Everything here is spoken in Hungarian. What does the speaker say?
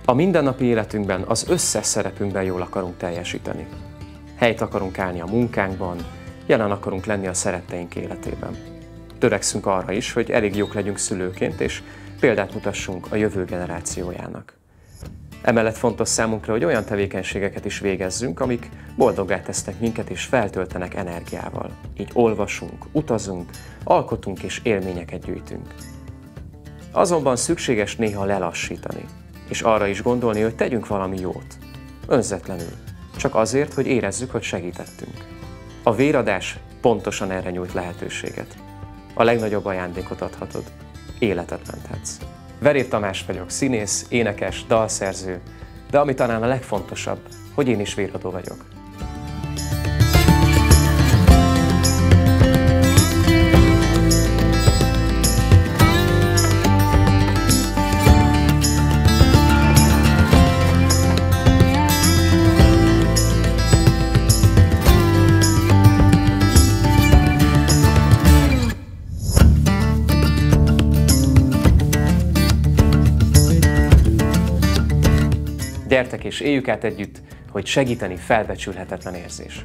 A mindennapi életünkben az összes szerepünkben jól akarunk teljesíteni. Helyt akarunk állni a munkánkban, jelen akarunk lenni a szeretteink életében. Törekszünk arra is, hogy elég jók legyünk szülőként, és példát mutassunk a jövő generációjának. Emellett fontos számunkra, hogy olyan tevékenységeket is végezzünk, amik boldoggá tesznek minket és feltöltenek energiával. Így olvasunk, utazunk, alkotunk és élményeket gyűjtünk. Azonban szükséges néha lelassítani, és arra is gondolni, hogy tegyünk valami jót. Önzetlenül. Csak azért, hogy érezzük, hogy segítettünk. A véradás pontosan erre nyújt lehetőséget. A legnagyobb ajándékot adhatod. Életet menthetsz. Verér Tamás vagyok, színész, énekes, dalszerző, de ami talán a legfontosabb, hogy én is véradó vagyok. Gyertek és éljük át együtt, hogy segíteni felbecsülhetetlen érzés.